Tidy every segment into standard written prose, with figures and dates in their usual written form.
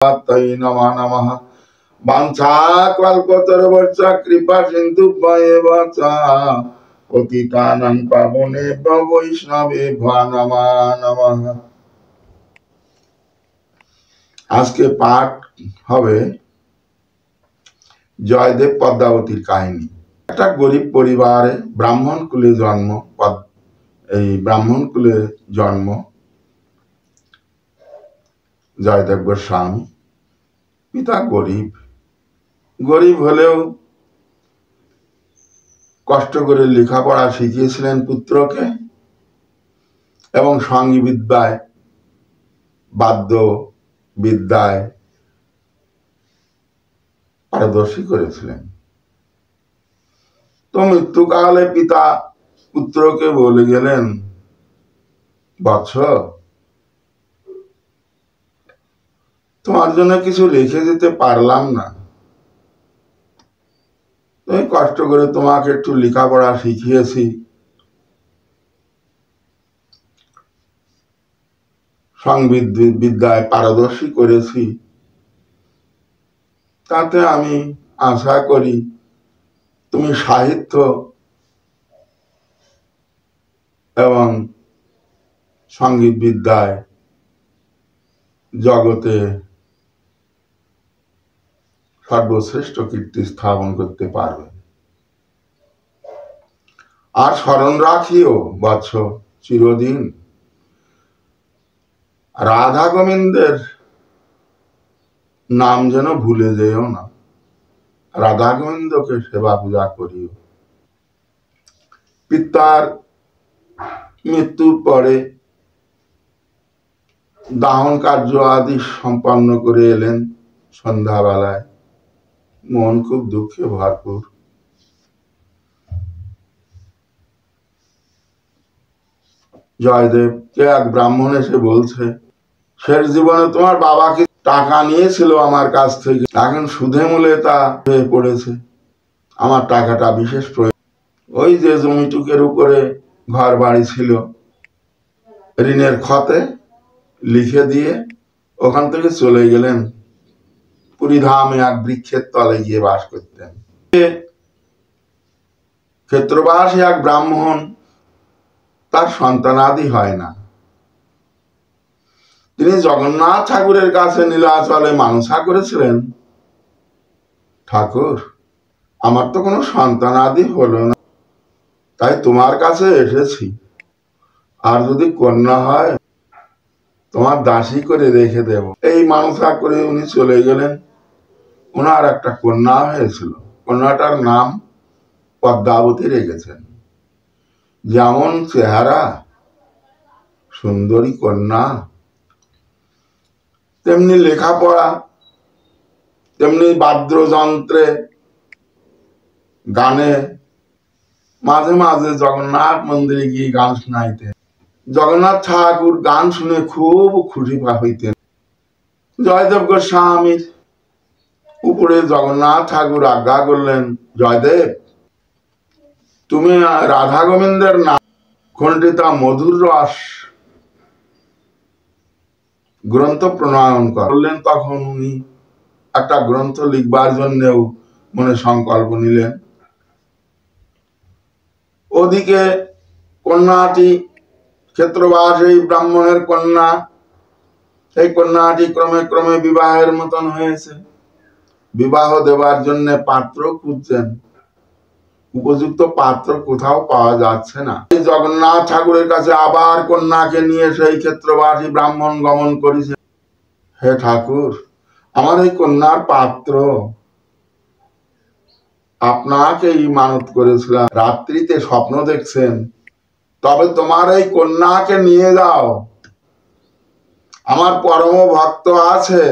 तै नमः नमः। वाञ्छाकल्पतरुश्च कृपा सिन्धुभ्येव च पतितानां पावनेभ्यो वैष्णवेभ्यो नमो नमः। আজকে পাঠ হবে জয়দেব পদ্মাবতীর কাহিনী। একটা গরিব পরিবারে ব্রাহ্মণ কুলে জন্ম। এই ব্রাহ্মণ কুলে জন্ম জয়দেব গোস্বামী। পিতা গরিব, গরিব হলেও কষ্ট করে লেখাপড়া শিখিয়েছিলেন পুত্রকে এবং সঙ্গীত বিদ্যায়, বাদ্য বিদ্যায় পারদর্শী করেছিলেন। তো মৃত্যুকালে পিতা পুত্রকে বলে গেলেন, বৎস, তোমার জন্য কিছু লিখে যেতে পারলাম না, তুমি কষ্ট করে তোমাকে একটু লেখাপড়া শিখিয়েছি, সঙ্গীত বিদ্যায় পারদর্শী করেছি, তাতে আমি আশা করি তুমি সাহিত্য এবং সঙ্গীত বিদ্যায় জগতে সর্বশ্রেষ্ঠ কীর্তি স্থাপন করতে পারবে। আর স্মরণ রাখিও বৎস, চিরদিন রাধা গোবিন্দের নাম যেন ভুলে যেও না, রাধা গোবিন্দকে সেবা পূজা করিও। পিতার মৃত্যুর পরে দাহন কার্য আদি সম্পন্ন করে এলেন সন্ধ্যাবেলায়। মন খুব দুঃখে ভরপুর। জয়দেবকে এক ব্রাহ্মণ এসে বলছে, শেষ জীবনে তোমার বাবা কি টাকা নিয়েছিল আমার কাছ থেকে, এখন সুদে মূলে তা হয়ে পড়েছে, আমার টাকাটা বিশেষ প্রয়োজন। ওই যে জমিটুকের উপরে ঘর বাড়ি ছিল, ঋণের ক্ষতে লিখে দিয়ে ওখান থেকে চলে গেলেন পুরীধামে, এক বৃক্ষের তলে গিয়ে বাস করতেন। ক্ষেত্রবাসী এক ব্রাহ্মণ, তার সন্তানাদি হয় না। তিনি জগন্নাথ ঠাকুরের কাছে নীলাচলে মানসা করেছিলেন, ঠাকুর, আমার তো কোনো সন্তানাদি হলো না, তাই তোমার কাছে এসেছি, আর যদি কন্যা হয় তোমার দাসী করে রেখে দেব। এই মানসা করে উনি চলে গেলেন। ওনার একটা কন্যা হয়েছিল, কন্যাটার নাম পদ্মাবতী রেখেছেন। যেমন চেহারা, সুন্দরী কন্যা, তেমনি লেখাপড়া, তেমনি বাদ্যযন্ত্রে, গানে, মাঝে মাঝে জগন্নাথ মন্দিরে গিয়ে গান শোনাইতেন। জগন্নাথ ঠাকুর গান শুনে খুব খুশি হইতেন। জয়দেব গোস্বামীর উপরে জগন্নাথ ঠাকুর আজ্ঞা করলেন, জয়দেব, তুমি রাধা গোবিন্দের নাম খণ্ডিতা মধুর রস গ্রন্থ প্রণয়ন করলেন। তখন উনি একটা গ্রন্থ লিখবার জন্যও মনে সংকল্প নিলেন। ওদিকে কন্যাটি ক্ষেত্রবাসী ব্রাহ্মণের কন্যা, এই কন্যাটি ক্রমে ক্রমে বিবাহের মতন হয়েছে। বিবাহ দেবার জন্য পাত্র খুঁজছেন, উপযুক্ত পাত্র কোথাও পাওয়া যাচ্ছে না। জগন্নাথ ঠাকুরের কাছে আবার কন্যাকে নিয়ে সেই ক্ষেত্রবাসী ব্রাহ্মণ গমন করেছে। হে ঠাকুর, আমার এই কন্যার পাত্র, আপনাকেই মানত করেছিলাম, রাত্রিতে স্বপ্ন দেখছেন, তবে তোমার এই কন্যাকে নিয়ে যাও, আমার পরম ভক্ত আছে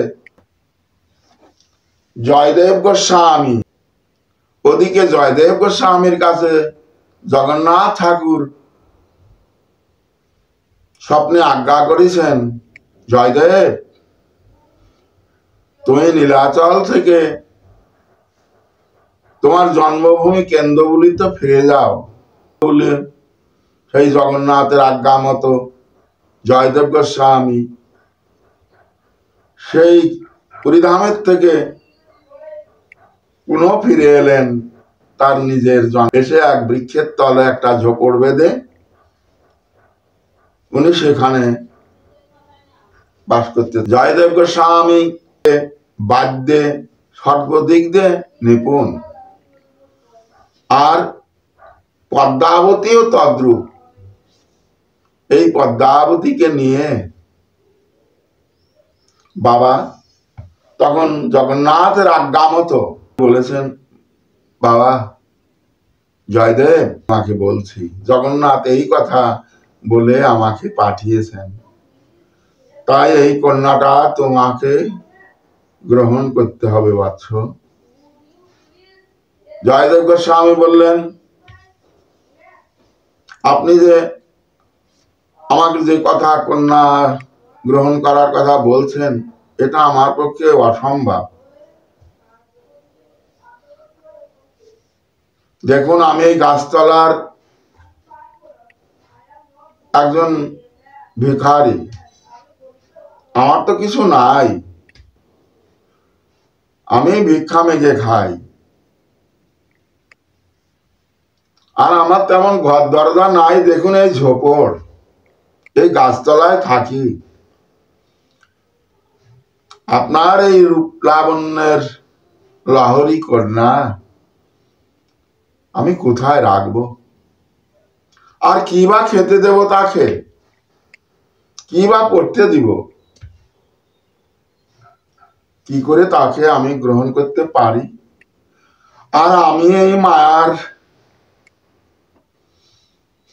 জয়দেব গোস্বামী। ওদিকে জয়দেব গোস্বামীর কাছে জগন্নাথ ঠাকুর স্বপ্নে আজ্ঞা করেছেন, জয়দেব, তুমি নীলাচল থেকে তোমার জন্মভূমি কেন্দ্রগুলিতে ফিরে যাও। বলে সেই জগন্নাথের আজ্ঞা মতো জয়দেব গোস্বামী সেই পুরীধামের থেকে পুনঃ ফিরে এলেন তার নিজের জন। এসে এক বৃক্ষের তলে একটা ঝোপড় বেঁধে উনি সেখানে বাস করতে। জয়দেব গোস্বামী বাদ্যে সর্বদিক দিয়ে নিপুণ, আর পদ্মাবতীও তদ্রূপ। এই পদ্মাবতীকে নিয়ে বাবা তখন জগন্নাথের আজ্ঞা মতো বলেছেন, বাবা জয়দেব আমাকে বলছি, জগন্নাথ এই কথা বলে আমাকে পাঠিয়েছেন, তাই এই কন্যাটা তোমাকে গ্রহণ করতে হবে বৎস। জয়দেব গোস্বামী বললেন, আপনি যে আমাকে যে কথা কন্যা গ্রহণ করার কথা বলছেন, এটা আমার পক্ষে অসম্ভব। দেখুন, আমি এই গাছতলার একজন ভিখারি, আমার তো কিছু নাই, আমি ভিক্ষা মেঘে খাই, আর আমার তেমন ঘর দরজা নাই। দেখুন এই ঝোপড়, এই গাছতলায় থাকি। আপনার এই রূপ লাবণ্যের লাহরি কন্যা আমি কোথায় রাখবো, আর কি বা খেতে দেব তাকে, কি বা পড়তে দিব, কি করে তাকে আমি গ্রহণ করতে পারি? আর আমি এই মায়ার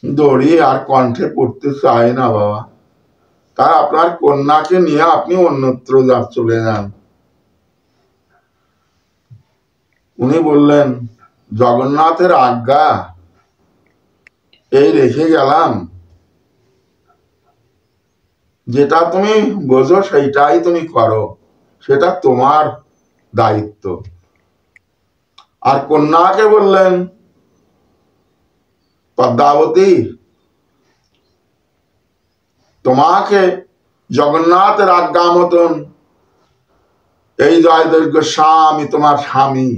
দড়ি আর কণ্ঠে পড়তে চাই না বাবা। তাই আপনার কন্যাকে নিয়ে আপনি অন্যত্র চলে যান। উনি বললেন, জগন্নাথের আজ্ঞা, এই রেখে গেলাম, যেটা তুমি বোঝো সেইটাই তুমি করো, সেটা তোমার দায়িত্ব। আর কন্যাকে বললেন, পদ্মাবতী, তোমাকে জগন্নাথের আজ্ঞা মতন এই জয়দেব গোস্বামী তোমার স্বামী,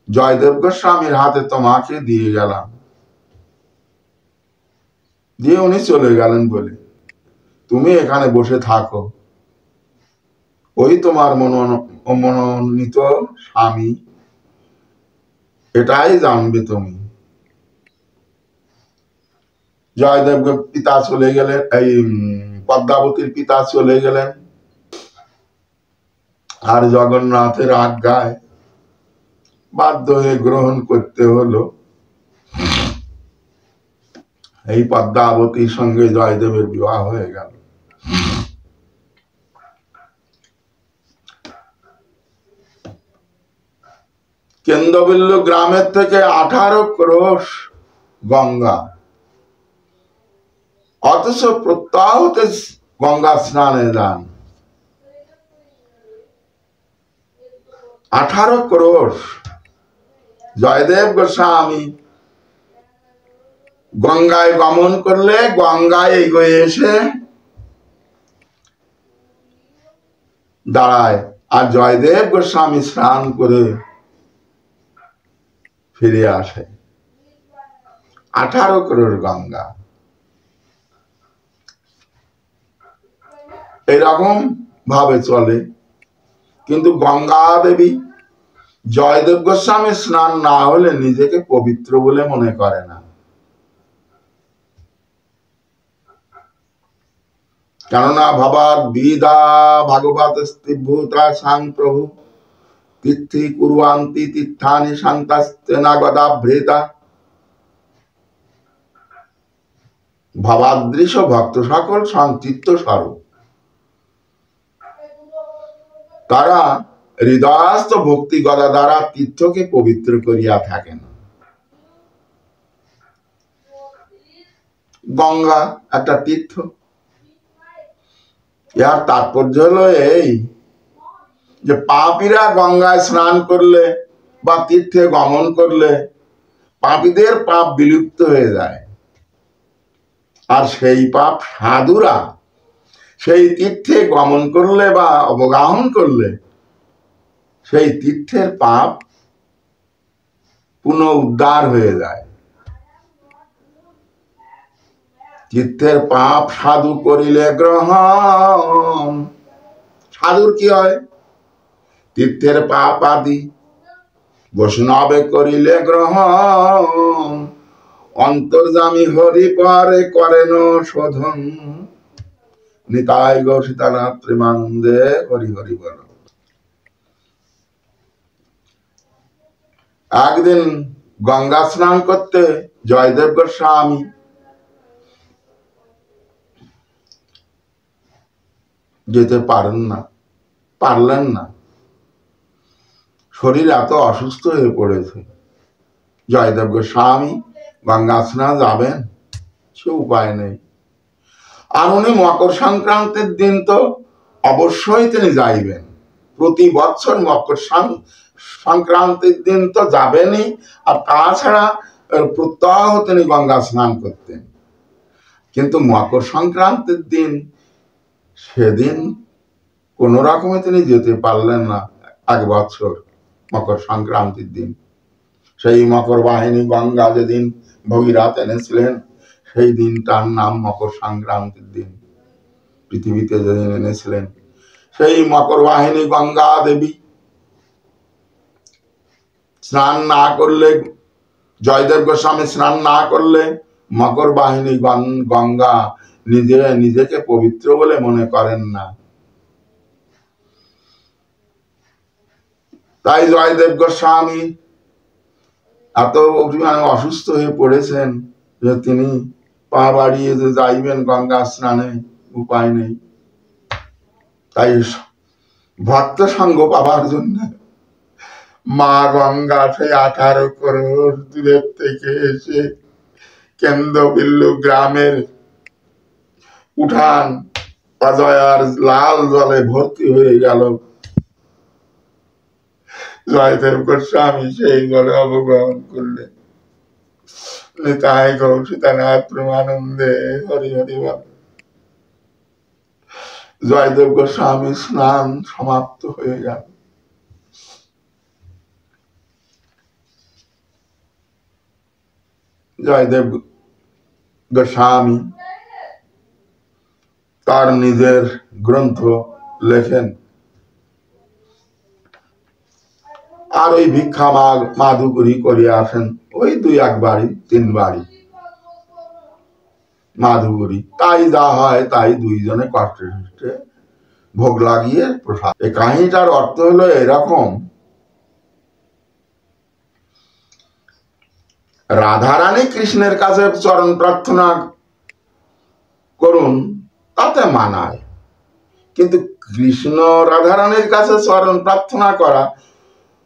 জয়দেব গোস্বামীর হাতে তোমাকে দিয়ে গেলাম। দিয়ে উনি চলে গেলেন বলে, তুমি এখানে বসে থাকো, ওই তোমার মনোনীত স্বামী, এটাই জানবে তুমি। জয়দেব পিতা চলে গেলেন, এই পদ্মাবতীর পিতা চলে গেলেন, আর জগন্নাথের আজ্ঞায় বাধ্য হয়ে গ্রহণ করতে হলো। এই পদ্মাবতীর সঙ্গে জয়দেবের বিবাহ হয়ে গেল। কেন্দ্রবিল্লু গ্রামের থেকে 18 ক্রোশ গঙ্গা, অথচ প্রত্যাহতে গঙ্গা স্নানে যান। 18 ক্রোশ জয়দেব গোস্বামী গঙ্গায় গমন করলে গঙ্গায় এগিয়ে এসে দাঁড়ায়, আর জয়দেব গোস্বামী স্নান করে ফিরে আসে। 18 ক্রোশ গঙ্গা, এরকম ভাবে চলে। কিন্তু গঙ্গা দেবী জয়দেব গোস্বামী স্নান না হলে নিজেকে পবিত্র বলে মনে করে না। কেননা ভবাদ বিদা ভাগবত স্থিভূতা সাং প্রভু তীর্থি কুর্বান্তি তীর্থানি শান্তাস্তে নাগদা ভৃতা। ভবাদৃশ ভক্ত সকল সংচিত্ত স্বরূপ, তারা হৃদয়স্থ ভক্তি গদা দ্বারা তীর্থকে পবিত্র করিয়া থাকেন। গঙ্গা একটা তীর্থ। এর তাৎপর্য হলো এই যে পাপীরা গঙ্গায় স্নান করলে বা তীর্থে গমন করলে পাপীদের পাপ বিলুপ্ত হয়ে যায়, আর সেই পাপ সাধুরা সেই তীর্থে গমন করলে বা অবগাহন করলে সেই তীর্থের পাপ পুনঃ উদ্ধার হয়ে যায়। তীর্থের পাপ সাধু করিলে গ্রহণ। সাধুর কি হয়? তীর্থের পাপ আদি বৈষ্ণবে করিলে গ্রহণ। অন্তর্যামী হরি পরে করেন শোধন। নিতাই গৌর সীতানাথ প্রেমানন্দে হরি হরি বল। একদিন গঙ্গা স্নান করতে জয়দেব গোস্বামী যেতে পারলেন না। শরীর এত অসুস্থ হয়ে পড়েছে। জয়দেব গোস্বামী গঙ্গা স্নান যাবেন, সে উপায় নেই। আর উনি মকর সংক্রান্তির দিন তো অবশ্যই তিনি যাইবেন। প্রতি বছর মকর সংক্রান্তির দিন তো যাবেনই, আর তাছাড়া প্রত্যহ তিনি গঙ্গা স্নান করতেন। কিন্তু মকর সংক্রান্তির দিন সেদিন কোন রকমে তিনি যেতে পারলেন না। এক বছর মকর সংক্রান্তির দিন, সেই মকর বাহিনী গঙ্গা যেদিন ভগীরথ এনেছিলেন, সেই দিনটার নাম মকর সংক্রান্তির দিন। পৃথিবীতে যেদিন এনেছিলেন, সেই মকর বাহিনী গঙ্গা দেবী স্নান না করলে, জয়দেব গোস্বামী স্নান না করলে মকর বাহিনী গঙ্গা নিজেকে পবিত্র বলে মনে করেন না। তাই জয়দেব গোস্বামী এত পরিমাণে অসুস্থ হয়ে পড়েছেন যে তিনি পা বাড়িয়ে যে যাইবেন গঙ্গা স্নানে, উপায় নেই। তাই ভক্ত সঙ্গ পাবার জন্য মা গঙ্গা সেই 18 করোড় দূরের থেকে এসে কেন্দ্রবিল্লু গ্রামের উঠান অজয়ার লাল জলে ভর্তি হয়ে গেল। জয়দেব গোস্বামী সেই জলে অবগাহন করলেন। নিতাই গৌর সীতানাথ প্রেমানন্দে হরি হরি বল। জয়দেব গোস্বামী স্নান সমাপ্ত হয়ে গেল। জয়দেব গোস্বামী তার নিজের গ্রন্থ লেখেন, আর ওই ভিক্ষা মাধুকরী করে আসেন, ওই 2-1 বাড়ি 3 বাড়ি মাধুকরী। তাই যা হয় তাই দুইজনে কষ্টে সৃষ্টে ভোগ লাগিয়ে প্রসাদ। এই কাহিনীটার অর্থ হলো এরকম, রাধারানী কৃষ্ণের কাছে চরণ প্রার্থনা করুন, তাতে মানায়। কিন্তু কৃষ্ণ রাধারানীর কাছে চরণ প্রার্থনা করা,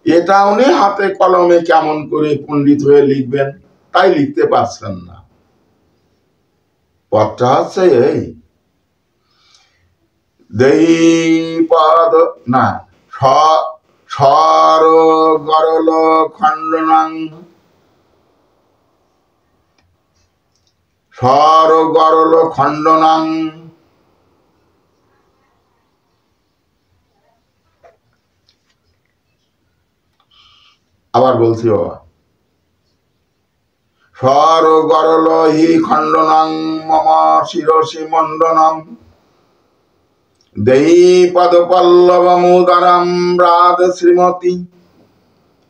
এটা উনি হাতে কলমে কেমন করে পণ্ডিত হয়ে লিখবেন, তাই লিখতে পারছেন না। পদটা হচ্ছে এই দেই পদ না সর গরল খণ্ডনাং, সর গরল খণ্ডনাং। আবার বলছি বাবা, সর গরল হি খণ্ডনাং মম শিরসি মণ্ডনম দেই পদ পল্লব মুদারাম রাধ শ্রীমতী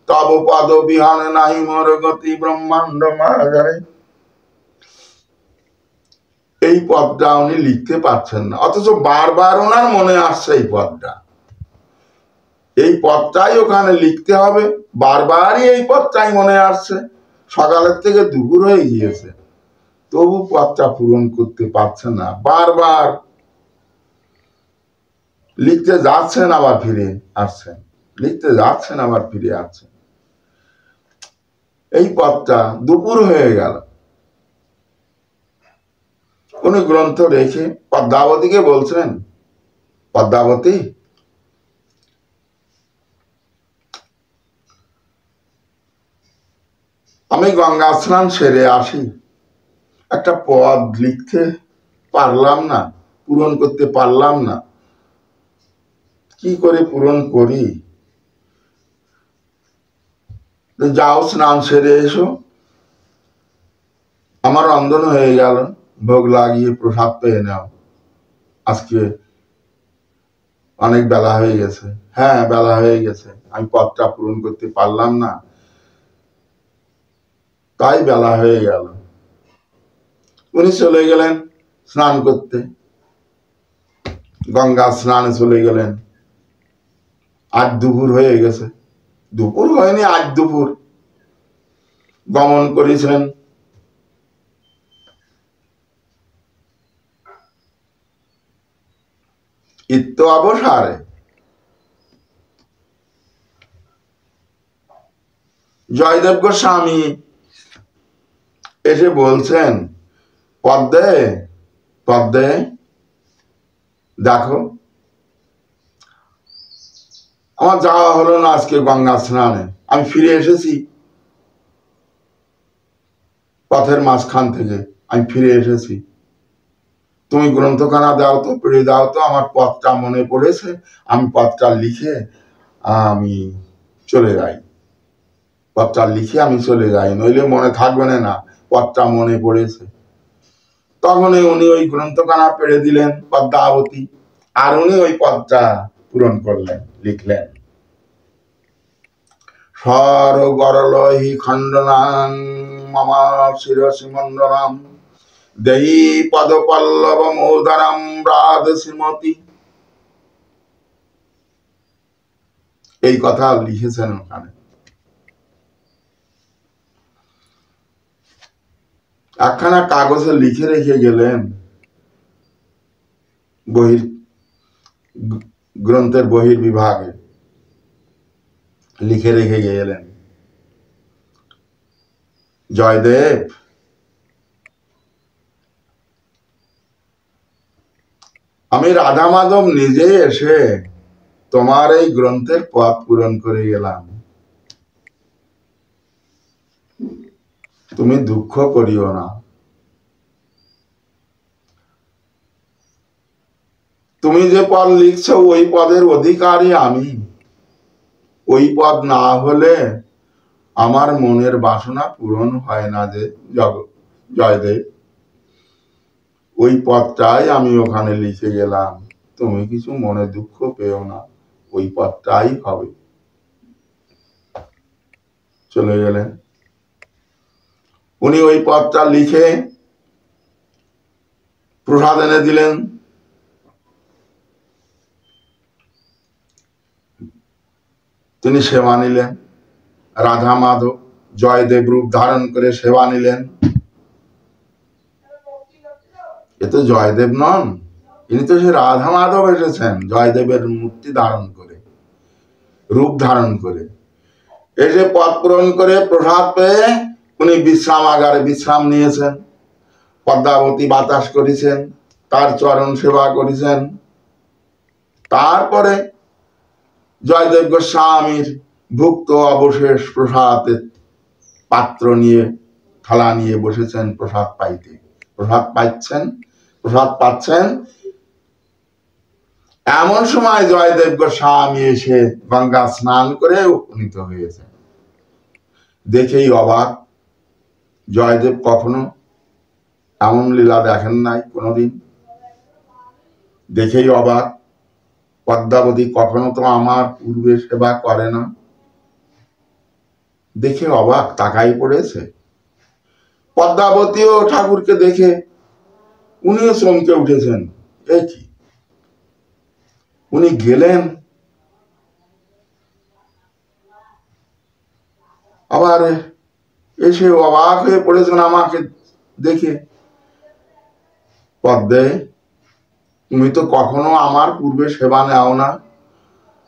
তব পদ বিহান নাহি মোর গতি ব্রহ্মাণ্ড মাঝারে। এই পদটা উনি লিখতে পারছেন না, অথচ বারবার ওনার মনে আসছে এই পদটা। এই পদটাই ওখানে লিখতে হবে, বারবারই এই পদটাই মনে আসছে। সকালের থেকে দুপুর হয়ে গিয়েছে, তবু পদটা পূরণ করতে পারছেন না। বারবার লিখতে যাচ্ছেন, আবার ফিরে আসছেন, লিখতে যাচ্ছেন, আবার ফিরে আসছেন। এই পদটা দুপুর হয়ে গেল। উনি গ্রন্থ রেখে পদ্মাবতীকে বলছেন, পদ্মাবতী, আমি গঙ্গা স্নান সেরে আসি, একটা পদ লিখতে পারলাম না, পূরণ করতে পারলাম না, কি করে পূরণ করি? যাও স্নান সেরে এসো। আমার রন্ধন হয়ে গেল, ভোগ লাগিয়ে প্রসাদ পেয়ে নাও। আজকে অনেক বেলা হয়ে গেছে। হ্যাঁ, বেলা হয়ে গেছে, আমি পদটা পূরণ করতে পারলাম না, তাই বেলা হয়ে গেল। উনি চলে গেলেন স্নান করতে, গঙ্গা স্নানে চলে গেলেন। আজ দুপুর হয়ে গেছে, দুপুর হয়নি, আজ দুপুর গমন করেছেন। ইত্য অবসারে জয়দেব গোস্বামী এসে বলছেন, পদ্মে পদ্মে দেখো, আমার যাওয়া হলো না আজকে গঙ্গা স্নানে, আমি ফিরে এসেছি পথের মাঝখান থেকে, আমি ফিরে এসেছি। তুমি গ্রন্থখানা দাও তো, পড়ে দাও তো, আমার পথটা মনে পড়েছে, আমি পথটা লিখে আমি চলে যাই, পথটা লিখে আমি চলে যাই, নইলে মনে থাকবে না পথটা মনে পড়েছে। তখন উনি ওই গ্রন্থখানা পেড়ে দিলেন পদ্মাবতী, আর উনি ওই পদটা পূরণ করলেন, লিখলেন। সর গরলহি খণ্ডনাং মামা শিরসি মণ্ডলাম দেহি পদ পল্লব মোদরাম রাধ শ্রীমতী। এই কথা লিখেছেন ওখানে। একখানা কাগজে লিখে রেখে গেলেন, বহির গ্রন্থের বহির বিভাগে লিখে রেখে গেলেন, জয়দেব, আমি রাধা মাধব নিজে এসে তোমার এই গ্রন্থের পথ পূরণ করে গেলাম, তুমি দুঃখ করিও না। তুমি যে পদ লিখছো ওই পদের অধিকারী আমি, ওই পদ না হলে আমার মনের বাসনা পূরণ হয় না যে জয়দেব, ওই পদটাই আমি ওখানে লিখে গেলাম, তুমি কিছু মনে দুঃখ পেও না, ওই পদটাই হবে। চলে গেলেন। উনি ওই পদটা লিখে প্রসাদ এনে দিলেন। তিনি সেবা নিলেন, রাধা মাধব জয়দেব রূপ ধারণ করে সেবা নিলেন। এ তো জয়দেব নন, ইনি তো সে রাধা মাধব এসেছেন জয়দেবের মূর্তি ধারণ করে, রূপ ধারণ করে। এসে পদ পূরণ করে প্রসাদ পেয়ে উনি বিশ্রামাগারে বিশ্রাম নিয়েছেন, পদ্মাবতী বাতাস করেছেন, তার চরণ সেবা করেছেন। তারপরে জয়দেব গোস্বামীর ভুক্ত অবশেষ প্রসাদের পাত্র নিয়ে, থালা নিয়ে বসেছেন প্রসাদ পাইতে। প্রসাদ পাচ্ছেন। এমন সময় জয়দেব গোস্বামী এসে গঙ্গা স্নান করে উপনীত হয়েছেন। দেখেই অবাক, জয়দেব কখনো এমন লীলা দেখেন নাই কোনোদিন। দেখেই অবাক, পদ্মাবতী কখনো তো আমার পূর্বে সেবা করে না। দেখে অবাক, তাকাই পড়েছে। পদ্মাবতীও ঠাকুরকে দেখে উনিও চমকে উঠেছেন, এ কি! উনি গেলেন, আবার এসে অবাক হয়ে পড়েছেন আমাকে দেখে। পদ্মে, তুমি তো কখনো আমার পূর্বে সেবা নেও না।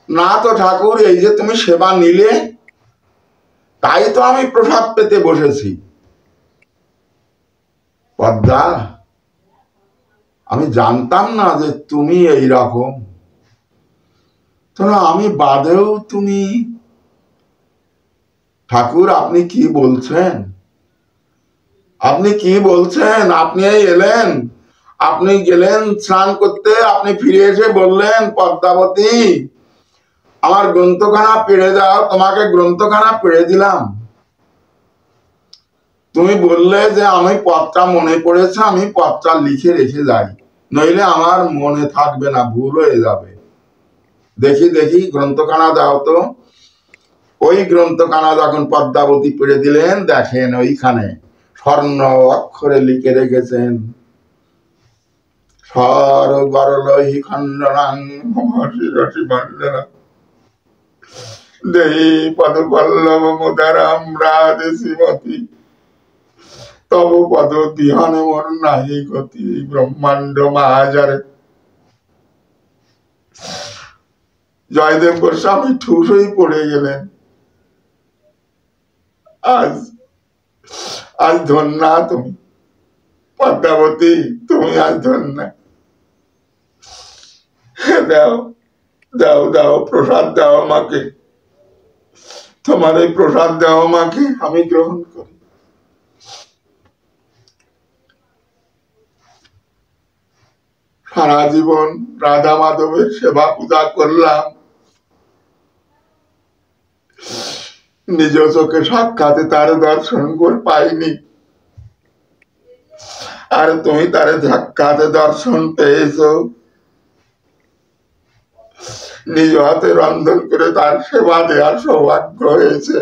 না তো ঠাকুর, এই যে তুমি সেবা নিলে তাই তো আমি প্রসাদ পেতে বসেছি। পদ্মা, আমি জানতাম না যে তুমি এই রকম। আমি বাদেও তুমি। ঠাকুর, আপনি কি বলছেন? আপনি কি বলছেন? আপনি এই এলেন, আপনি গেলেন স্নান করতে, আপনি ফিরে এসে বললেন পদ্মাবতী আমার গ্রন্থখানা পেড়ে দাও, তোমাকে গ্রন্থখানা পেড়ে দিলাম। তুমি বললে যে আমি পত্রা মনে পড়েছে, আমি পত্রা লিখে রেখে যাই, নইলে আমার মনে থাকবে না, ভুল হয়ে যাবে। দেখি দেখি গ্রন্থখানা দাও তো। ওই গ্রন্থখানা যখন পদ্মাবতী পেড়ে দিলেন, দেখেন ওইখানে স্বর্ণ অক্ষরে লিখে রেখেছেন সর গরলহি খণ্ডনাং শিরসি মণ্ডনা দেহি পদপল্লব মুদারাম রাধে শ্রীমতী তব পদ বিহনে মোর নাহি গতি। ব্রহ্মাণ্ড মহাজারে জয়দেব গোস্বামী ঠুস হয়ে পড়ে গেলেন। আজ আজ ধন্যা তুমি পদ্মাবতী, তুমি আজ ধন্যা। দাও দাও দাও প্রসাদ দাও আমাকে, তোমার এই প্রসাদ দাও আমাকে, আমি গ্রহণ করি। সারা জীবন রাধা মাধবের সেবা পূজা করলাম, নিজ চোখে সাক্ষাতে তার দর্শন করে পাইনি, আর তুমি তার সাক্ষাতে দর্শন পেয়েছ। নিজ হাতে রন্ধন করে তার সেবা দেওয়ার সৌভাগ্য হয়েছে,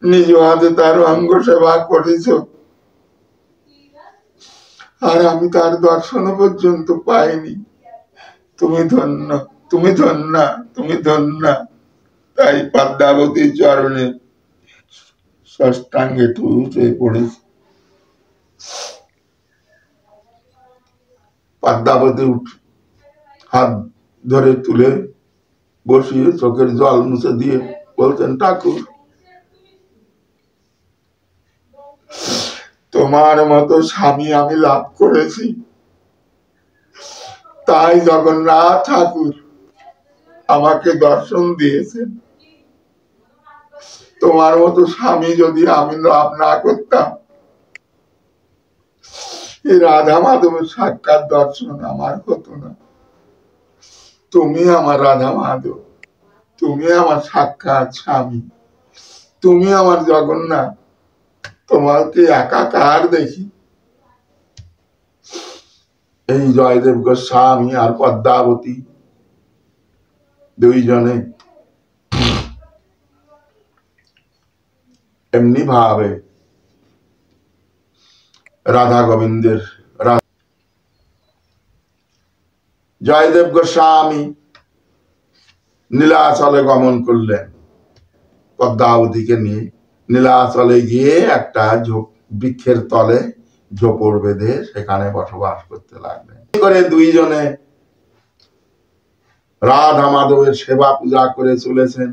নিজ হাতে তার অঙ্গ সেবা করেছ, আর আমি তার দর্শন পর্যন্ত পাইনি। তুমি ধন্য, তুমি ধন্যা, তুমি ধন্যা। তাই পদ্মাবতীর চরণে ষষ্ঠাঙ্গে ঠুস হয়ে পড়েছে। পদ্মাবতী হাত ধরে তুলে বসিয়ে চোখের জল মুছে দিয়ে বলছেন, ঠাকুর তোমার মতো স্বামী আমি লাভ করেছি, তাই জগন্নাথ ঠাকুর আমাকে দর্শন দিয়েছেন। তোমার মতো স্বামী যদি আমি লাভ না করতাম, এই রাধা মাধবের সাক্ষাৎ দর্শন আমার হতো না। তুমি আমার রাধা মাধব, তুমি আমার সাক্ষাৎ স্বামী, তুমি আমার জগন্নাথ, তোমাকে একাকার দেখি। এই জয়দেব গোস্বামী আর পদ্মাবতী দুইজনে এমনি ভাবে রাধা গোবিন্দের। জয়দেব গোস্বামী নীলাচলে গমন করলেন পদ্মাবতীকে নিয়ে। নীলাচলে গিয়ে একটা বৃক্ষের তলে ঝোপড় বেঁধে সেখানে বসবাস করতে লাগলেন। করে দুইজনে রাধা মাধবের সেবা পূজা করে চলেছেন।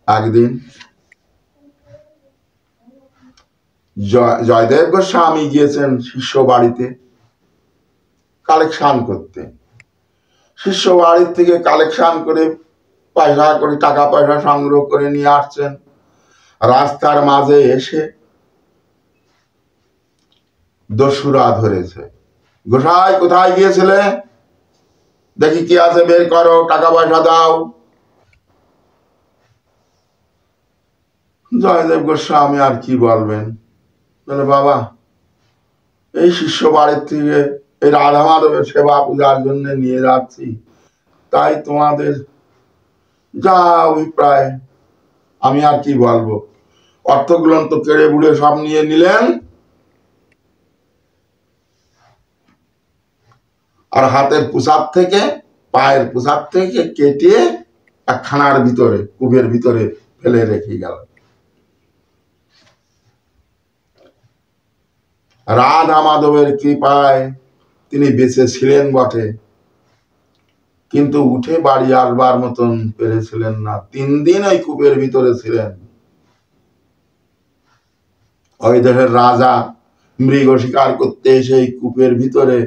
একদিন জয়দেব গোস্বামী গিয়েছেন শিষ্য বাড়িতে কালেকশন করতে। শিষ্য বাড়ির থেকে কালেকশন করে পয়সা করে টাকা পয়সা সংগ্রহ করে নিয়ে আসছেন। রাস্তার মাঝে এসে দস্যুরা ধরেছে। গোসাই কোথায় গিয়েছিলে, দেখি কি আছে বের করো, টাকা পয়সা দাও। জয়দেব গোস্বামী আর কি বলবেন, বলে বাবা এই শিষ্য বাড়ির থেকে এই রাধা মাধবের সেবা পূজার জন্য নিয়ে যাচ্ছি, তাই তোমাদের যা অভিপ্রায় আমি আর কি বলবো। অর্থগ্রন্থ কেড়ে বুড়ে সব নিয়ে নিলেন, আর হাতের পোশাক থেকে পায়ের পোশাক থেকে কেটে একখানার ভিতরে কূপের ভিতরে ফেলে রেখে গেল। রাধা মাধবের কৃপায় তিনি বেঁচে ছিলেন বটে, কিন্তু উঠে বাড়ি আসবার মতন পেরেছিলেন না। 3 দিন ওই কূপের ভিতরে ছিলেন। ওই দেশের রাজা মৃগ শিকার করতে এসে এই কূপের ভিতরে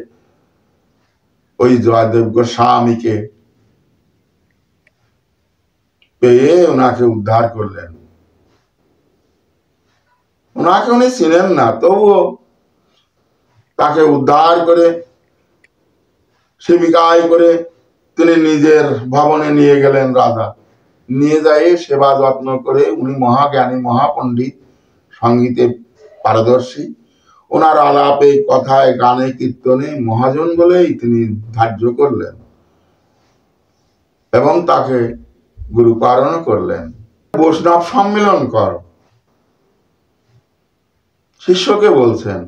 ওই জয়দেব গোস্বামীকে পেয়ে ওনাকে উদ্ধার করলেন। ওনাকে উনি চিনেন না, তবুও তাকে উদ্ধার করে সেবিকায় করে তিনি নিজের ভবনে নিয়ে গেলেন। রাজা নিয়ে যায় সেবা যত্ন করে। উনি মহাজ্ঞানী, মহাপণ্ডিত, সঙ্গীতে পারদর্শী। ওনার আলাপে, কথায়, গানে, কীর্তনে মহাজন বলেই তিনি ধার্য করলেন এবং তাকে গুরুপারণ করলেন। বৈষ্ণব সম্মিলন কর, শিষ্যকে বলছেন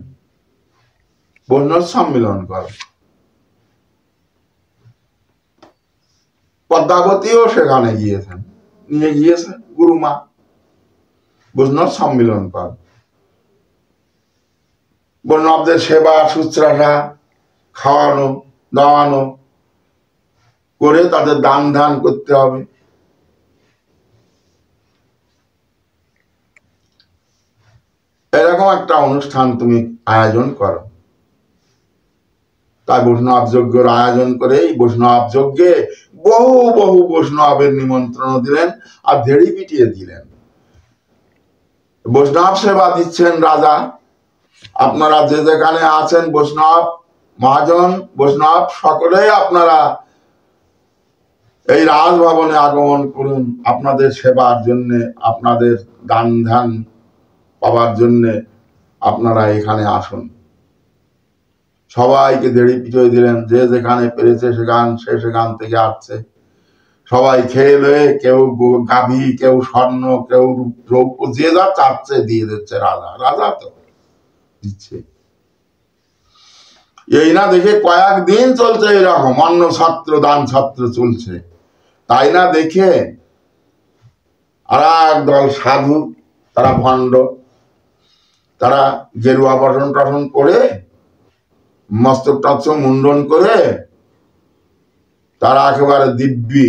বৈষ্ণব সম্মিলন কর। পদ্মাবতীও সেখানে গিয়েছেন, নিয়ে গিয়েছেন গুরুমা, বৈষ্ণব সম্মিলন কর। বৈষ্ণবদের সেবা শুশ্রূষা, খাওয়ানো দাওয়ানো করে তাদের দান ধ্যান করতে হবে। এরকম একটা অনুষ্ঠান তুমি আয়োজন করো। তাই বৈষ্ণব যজ্ঞের আয়োজন করে এই বৈষ্ণব যজ্ঞে বহু বহু বৈষ্ণবের নিমন্ত্রণ দিলেন আর ধেড়ি পিটিয়ে দিলেন। বৈষ্ণব সেবা দিচ্ছেন রাজা। আপনারা যে যেখানে আছেন বৈষ্ণব মহাজন, বৈষ্ণব সকলেই আপনারা এই রাজভবনে আগমন করুন আপনাদের সেবার জন্য, আপনাদের দান ধ্যান পাওয়ার জন্য আপনারা এখানে আসুন। সবাইকে দেড়ি পিটিয়ে দিলেন। যে যেখানে পেরেছে সেখান থেকে আসছে। সবাই খেয়ে লয়ে, কেউ গাভী, কেউ স্বর্ণ, কেউ দ্রব্য, যে যা চাচ্ছে দিয়ে দিচ্ছে রাজা। রাজা তো দিচ্ছে। এই না দেখে কয়েকদিন চলছে এরকম অন্ন ছত্র দান ছত্র চলছে। তাই না দেখে আর এক দল সাধু, তারা ভণ্ড, তারা গেরুয়া বসন টসন করে, মস্তক টস্তক মুন্ডন করে, তারা একেবারে দিব্যি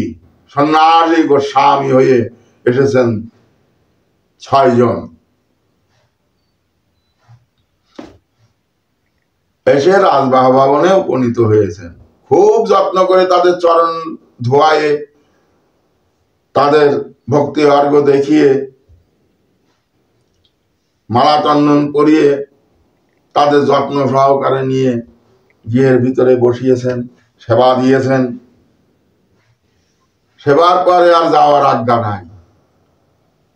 সন্ন্যাসী গোস্বামী হয়ে এসেছেন 6 জন। এসে রাজভবনে উপনীত হয়েছেন। খুব যত্ন করে তাদের চরণ ধোয়ায়ে, তাদের ভক্তি অর্ঘ দেখিয়ে, মালা চন্দন করিয়ে, তাদের যত্ন সহকারে নিয়ে গৃহের ভিতরে বসিয়েছেন, সেবা দিয়েছেন। সেবার পরে আর যাওয়ার আজ্ঞা নাই,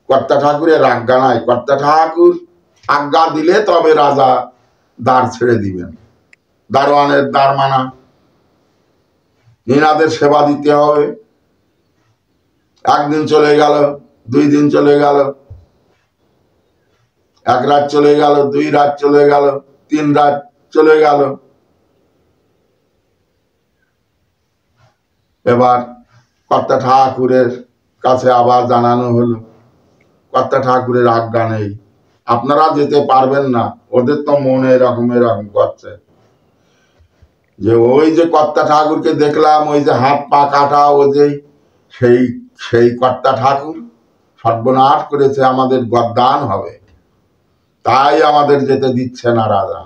কর্তা ঠাকুরের আজ্ঞা নাই। কর্তা ঠাকুর আজ্ঞা দিলে তবে রাজা দ্বার ছেড়ে দিবেন। দারোয়ানের দ্বার মানা, ইনাদের সেবা দিতে হবে। একদিন চলে গেল, 2 দিন চলে গেল, 1 রাত চলে গেল, 2 রাত চলে গেল, 3 রাত চলে গেল। এবার কর্তা ঠাকুরের কাছে আবার জানানো হলো, কর্তা ঠাকুরের আজ্ঞা নেই, আপনারা যেতে পারবেন না। ওদের তো মনে এরকম এরকম করছে যে ওই যে কর্তা ঠাকুরকে দেখলাম, ওই যে হাত পা কাটা, ও যে সেই কর্তা ঠাকুর সর্বনাশ করেছে, আমাদের গদ্দান হবে, তাই আমাদের যেতে দিচ্ছে না রাজা।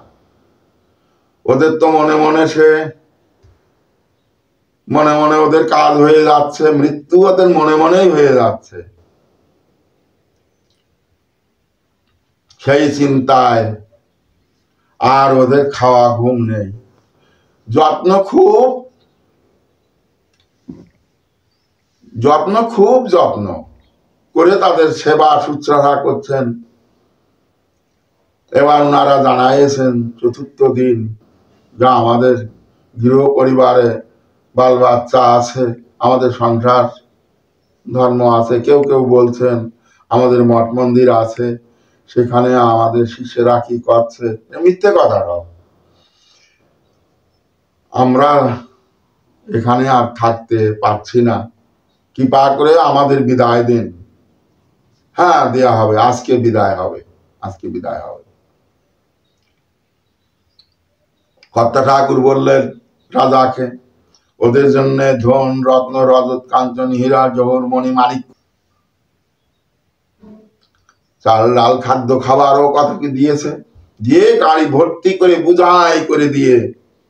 ওদের তো মনে মনে ওদের কাজ হয়ে যাচ্ছে, মৃত্যু ওদের মনে মনেই হয়ে যাচ্ছে। সেই চিন্তায় আর ওদের খাওয়া ঘুম নেই। যত্ন যত্ন করে তাদের সেবা শুশ্রূষা করছেন। এবার ওনারা জানাইয়েছেন 4র্থ দিন, যা আমাদের গৃহ পরিবারে বাল বাচ্চা আছে, আমাদের সংসার ধর্ম আছে। কেউ কেউ বলছেন আমাদের মঠ মন্দির আছে, সেখানে আমাদের শিষ্যেরা কি করছে। মিথ্যে কথা নয়, আমরা এখানে আর থাকতে পারছি না, কৃপা করে আমাদের বিদায় দিন। হ্যাঁ, দেয়া হবে, আজকে বিদায় হবে, আজকে বিদায় হবে। কর্তা ঠাকুর বললেন রাজাকে, ওদের জন্য ধন রত্ন রজত কাঞ্চন হীরা জহর মণি মানিক, চাল ডাল খাদ্য খাবারও কত কি দিয়েছে, দিয়ে গাড়ি ভর্তি করে বুঝাই করে দিয়ে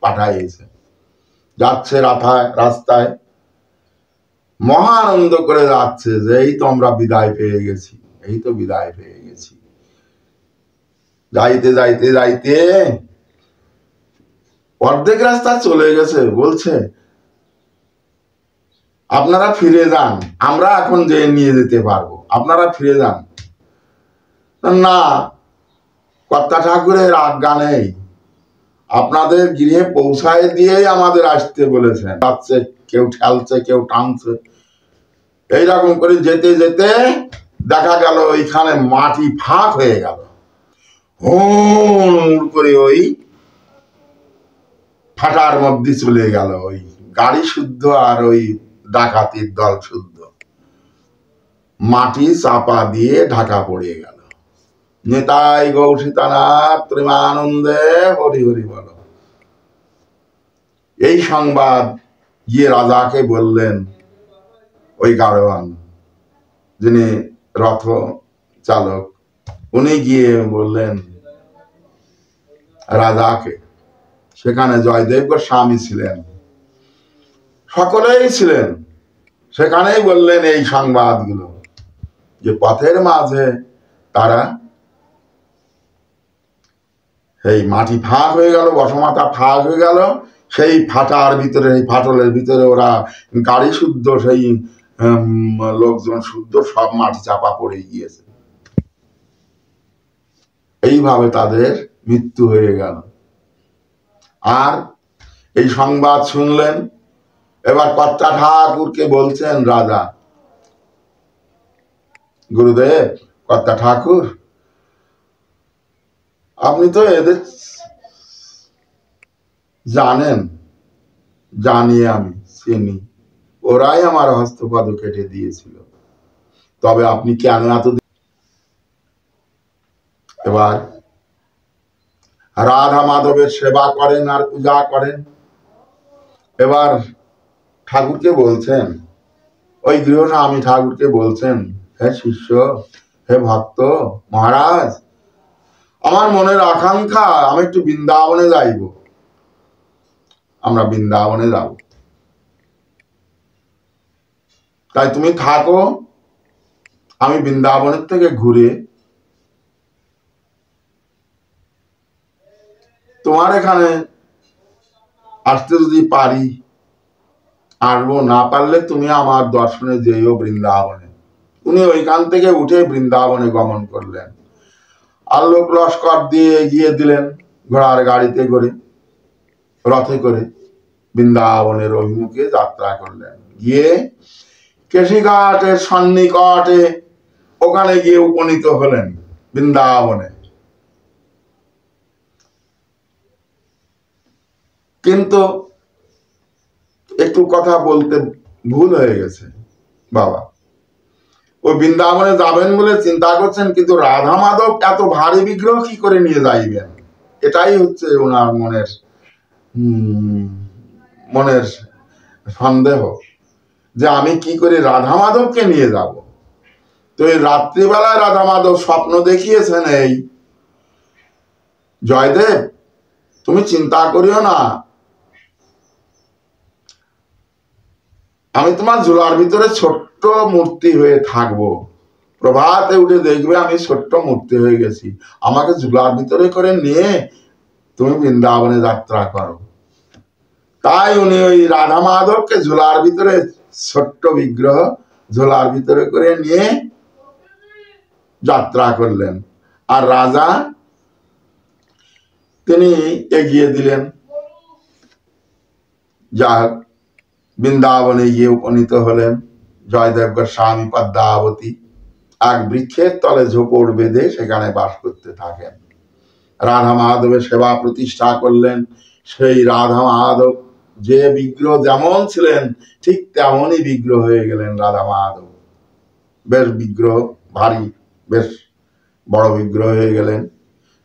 পাঠাইছে। যাচ্ছে রাস্তায় মহা আনন্দ করে যাচ্ছে যে এই তো আমরা বিদায় পেয়ে গেছি, এই তো বিদায় পেয়ে গেছি। যাইতে যাইতে যাইতে অর্ধেক রাস্তা চলে গেছে, বলছে আপনারা ফিরে যান, আমরা এখন যে নিয়ে যেতে পারবো, আপনারা ফিরে যান। না, কর্তা ঠাকুরের আজ্ঞা নেই, আপনাদের গৃহে পৌঁছায় দিয়েই আমাদের আসতে বলেছেন। যাচ্ছে, কেউ ঠেলছে, কেউ টানছে, এইরকম করে যেতে যেতে দেখা গেল ওইখানে মাটি ফাঁক হয়ে গেল, হুম করে ওই ফাটার মধ্যে চলে গেল ওই গাড়ি শুদ্ধ আর ওই ডাকাতির দল শুদ্ধ, মাটি চাপা দিয়ে ঢাকা পড়ে গেল। নেতাই গৌর সীতানাথ প্রেমানন্দে হরি হরি বল। এই সংবাদ গিয়ে রাজাকে বললেন, ওই গাড়োয়ান যিনি রথ চালক, উনি গিয়ে বললেন রাজাকে, সেখানে জয়দেব গোস্বামী ছিলেন, সকলেই ছিলেন, সেখানেই বললেন এই সংবাদগুলো, যে পথের মাঝে তারা এই মাটি ফাঁক হয়ে গেল, বসমাতা ফাঁক হয়ে গেল, সেই ফাটার ভিতরে, এই ফাটলের ভিতরে ওরা গাড়ি শুদ্ধ, সেই লোকজন শুদ্ধ সব মাটি চাপা পড়ে গিয়েছে। এইভাবে তাদের মৃত্যু হয়ে গেল। আর এই সংবাদ শুনলেন, এবার কর্তা ঠাকুরকে বলছেন রাজা, গুরুদেব, কর্তা ঠাকুর, আপনি তো এদের জানেন, জানি, আমি চিনি, ওরাই আমার হস্তপদ কেটে দিয়েছিল, তবে আপনি কেন এত। এবার রাধা মাধবের সেবা করেন আর পূজা করেন। এবার ঠাকুরকে বলছেন, ওই গৃহস্বামী ঠাকুরকে বলছেন, হে শিষ্য, হে ভক্ত মহারাজ, আমার মনের আকাঙ্ক্ষা, আমি একটু বৃন্দাবনে যাইব, আমরা বৃন্দাবনে যাব, তাই তুমি থাকো, আমি বৃন্দাবনের থেকে ঘুরে তোমার এখানে আসতে যদি পারি আসবো, না পারলে তুমি আমার দর্শনে যেও বৃন্দাবনে। উনি ওইখান থেকে উঠে বৃন্দাবনে গমন করলেন, আর লোক লস্কর দিয়ে এগিয়ে দিলেন ঘোড়ার গাড়িতে করে, রথে করে বৃন্দাবনের অভিমুখে যাত্রা করলেন। গিয়ে কেশিঘাটের সন্নিকটে ওখানে গিয়ে উপনীত হলেন বৃন্দাবনে। কিন্তু একটু কথা বলতে ভুল হয়ে গেছে বাবা, ওই বৃন্দাবনে যাবেন বলে চিন্তা করছেন, কিন্তু রাধা মাধব এত ভারী বিগ্রহ কি করে নিয়ে যাইবেন, এটাই হচ্ছে ওনার মনের সন্দেহ, যে আমি কি করে রাধা মাধবকে নিয়ে যাব। তো এই রাত্রিবেলায় রাধা মাধব স্বপ্ন দেখিয়েছেন, এই জয়দেব তুমি চিন্তা করিও না, আমি তোমার ঝুলার ভিতরে ছোট্ট মূর্তি হয়ে থাকবো, প্রভাতে উঠে দেখবে আমি ছোট্ট মূর্তি হয়ে গেছি, আমাকে ঝুলার ভিতরে করে নিয়ে তুমি বৃন্দাবনে যাত্রা করো। তাই উনি ওই রাধা মাধবকে ঝোলার ভিতরে, ছোট্ট বিগ্রহ ঝোলার ভিতরে করে নিয়ে যাত্রা করলেন, আর রাজা তিনি এগিয়ে দিলেন। যা বৃন্দাবনে গিয়ে উপনীত হলেন। জয়দেব গোস্বামী পদ্মাবতী এক বৃক্ষের তলে ঝোপড় বেঁধে সেখানে বাস করতে থাকেন। রাধা মাধবের সেবা প্রতিষ্ঠা করলেন। সেই রাধা মাধব যে বিগ্রহ যেমন ছিলেন ঠিক তেমনই বিগ্রহ হয়ে গেলেন রাধা মাধব। বেশ বিগ্রহ ভারী, বেশ বড় বিগ্রহ হয়ে গেলেন,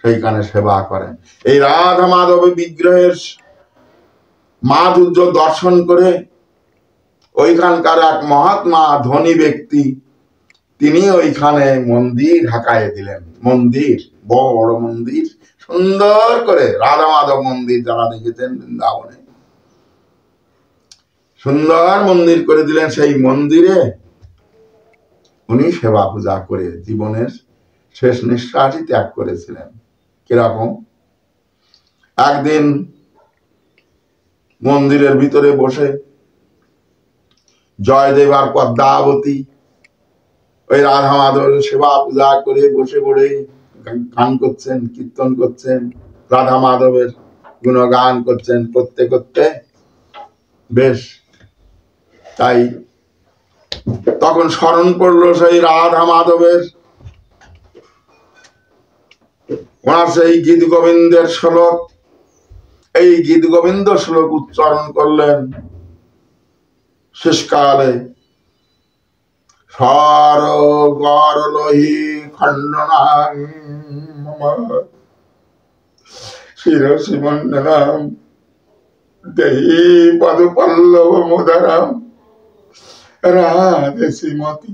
সেইখানে সেবা করেন। এই রাধা মাধবের বিগ্রহের মাধুর্য দর্শন করে ওইখানকার এক মহাত্মা ধনী ব্যক্তি, তিনি ওইখানে মন্দির ঢাকায় দিলেন। মন্দির, বড় বড় মন্দির, সুন্দর করে রাধা মাধব মন্দির যারা দেখেছেন বৃন্দাবনে, সুন্দর মন্দির করে দিলেন। সেই মন্দিরে উনি সেবা পূজা করে জীবনের শেষ নিঃশ্বাসই ত্যাগ করেছিলেন। কিরকম? একদিন মন্দিরের ভিতরে বসে জয়দেব আর পদ্মাবতী ওই রাধা মাধবের সেবা পূজা করে বসে পড়ে গান করছেন, কীর্তন করছেন, রাধা মাধবের গুণগান করছেন। করতে করতে বেশ, তাই তখন স্মরণ পড়লো সেই রাধা মাধবের ওনার সেই গীত গোবিন্দের শ্লোক। এই গীত গোবিন্দ শ্লোক উচ্চারণ করলেন শেষকালে, সর গরলহি খণ্ডনাং মম শিরসি মণ্ডনাম দেহি পদ পল্লব মুদরাম রাধে শ্রীমতী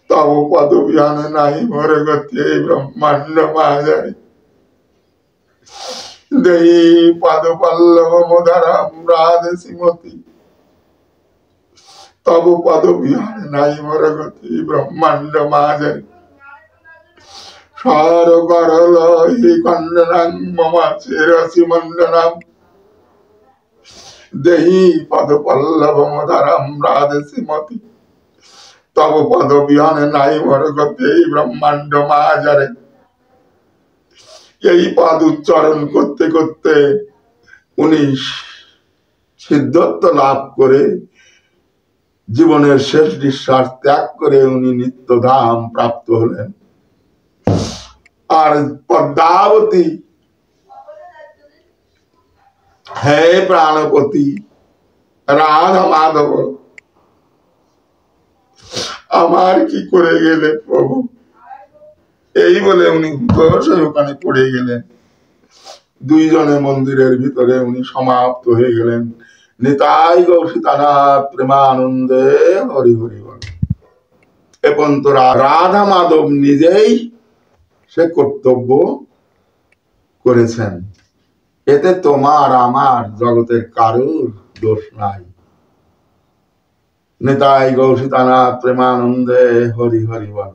তব পদ বিহান নাই মোর গতি ব্রহ্মাণ্ড মাঝারি দেহি পদ পল্লব মুদরাম রাধে শ্রীমতী তব পদ বিহান নাই মোর গতি ব্রহ্মাণ্ড মাঝারি সর গরলহি খণ্ডনাং মম শিরসি মণ্ডনাম দেহি পদ পল্লব মুদরাম রাধে শ্রীমতী তব পদ বিহানে নাই মোর গতি ব্রহ্মাণ্ড মাঝারে। এই পদ উচ্চারণ করতে করতে উনি সিদ্ধত্ব লাভ করে জীবনের শেষ নিঃশ্বাস ত্যাগ করে উনি নিত্যধাম প্রাপ্ত হলেন। আর পদ্মাবতী, হে প্রাণপতি রাধা মাধব, আমার কি করে গেলে প্রভু, এই বলে উনি ওখানে পড়ে গেলেন। দুইজনে মন্দিরের ভিতরে উনি সমাপ্ত হয়ে গেলেন। নিতাই গৌসীতানাথ প্রেমানন্দে হরি হরি বল। এবং তো রাধা মাধব নিজেই সে কর্তব্য করেছেন, এতে তোমার আমার জগতের কারুর দোষ নাই। নিতাই গৌসীতানাথ প্রেমানন্দে হরি হরি বল।